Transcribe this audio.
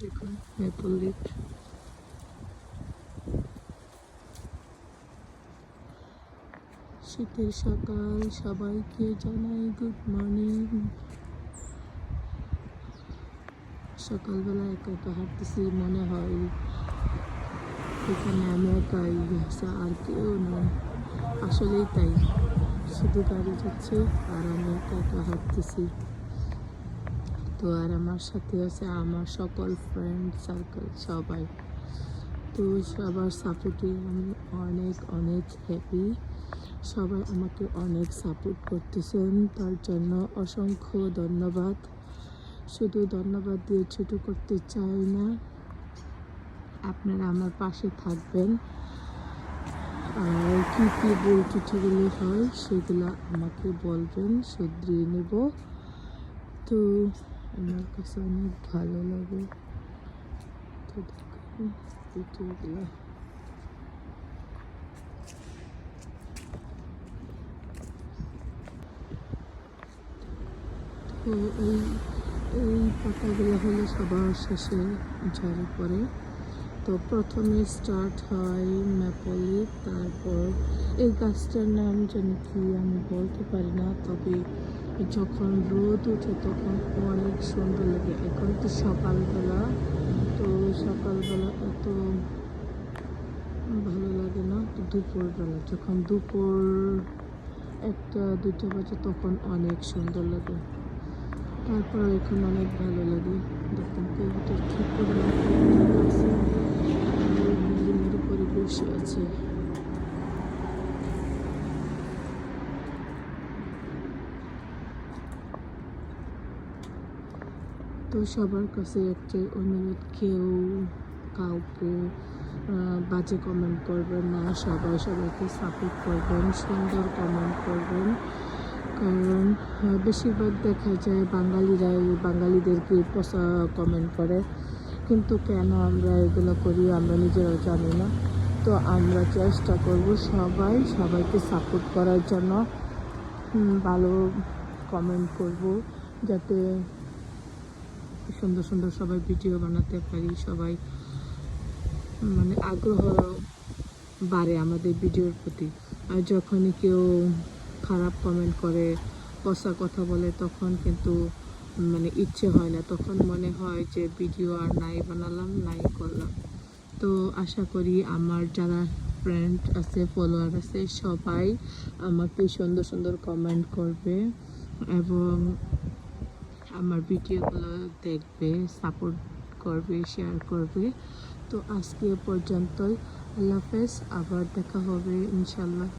দেখুন maple leaf. শীতের সকাল, সবাইকে জানাই গুড মর্নিং। সকালবেলা একা একা হাঁটতেছি, মনে হয় এখানে আমি একাই, আর কেউ নেই। আসলেই তাই, শুধু গাড়ি যাচ্ছে আর আমি একা একা হাঁটতেছি। তো আর আমার সাথে আছে আমার সকল ফ্রেন্ড সার্কেল সবাই। তো সবার সাপোর্টে আমি অনেক অনেক হ্যাপি। সবাই আমাকে অনেক সাপোর্ট করতেছেন, তার জন্য অসংখ্য ধন্যবাদ। শুধু ধন্যবাদ দিয়ে ছোট করতে চাই না, আপনারা আমার পাশে থাকবেন। আর কী কী ভুল ত্রুটিগুলো হয় সেগুলো আমাকে বলবেন, শুধরিয়ে নেব। তো আমার কাছে অনেক ভালো লাগে। তো দেখুন ভিডিওগুলো। তো এই পাতাগুলো হলো সবার শেষে ঝরে পড়ে। তো প্রথমে স্টার্ট হয় মেপল লিফ, তারপর এই গাছটার নাম জানি কি আমি বলতে পারি না, তবে যখন রোদ ওঠে তখন অনেক সুন্দর লাগে। এখন তো সকালবেলা, তো সকালবেলা এত ভালো লাগে না। তো দুপুরবেলা, যখন দুপুর 1-2টা বাজে তখন অনেক সুন্দর লাগে। তারপর এখন অনেক ভালো লাগে। দেখুন কবুতর কি পরিমাণ আছে, বিল্ডিংয়ের উপরে বসে আছে। তো সবার কাছে একটা অনুরোধ, কেউ কাউকে বাজে কমেন্ট করবেন না, সবাই সবাইকে সাপোর্ট করবেন, সুন্দর কমেন্ট করবেন। কারণ বেশিরভাগ দেখা যায় বাঙালিদেরকে পচা কমেন্ট করে, কিন্তু কেন আমরা এগুলো করি আমরা নিজেরাও জানি না। তো আমরা চেষ্টা করব সবাইকে সাপোর্ট করার জন্য, ভালো কমেন্ট করব, যাতে সুন্দর সুন্দর সবাই ভিডিও বানাতে পারি। সবাই মানে আগ্রহ বাড়ে আমাদের ভিডিওর প্রতি। আর যখনই কেউ খারাপ কমেন্ট করে, পচা কথা বলে, তখন কিন্তু মানে ইচ্ছে হয় না, তখন মনে হয় যে ভিডিও আর নাই বানালাম, নাই করলাম। তো আশা করি আমার যারা ফ্রেন্ড আছে, ফলোয়ার আছে, সবাই আমাকে সুন্দর সুন্দর কমেন্ট করবে এবং আমার ভিডিওগুলো দেখবে, সাপোর্ট করবে, শেয়ার করবে। তো আজকে পর্যন্তই, আল্লাহ হাফেজ, আবার দেখা হবে ইনশাল্লাহ।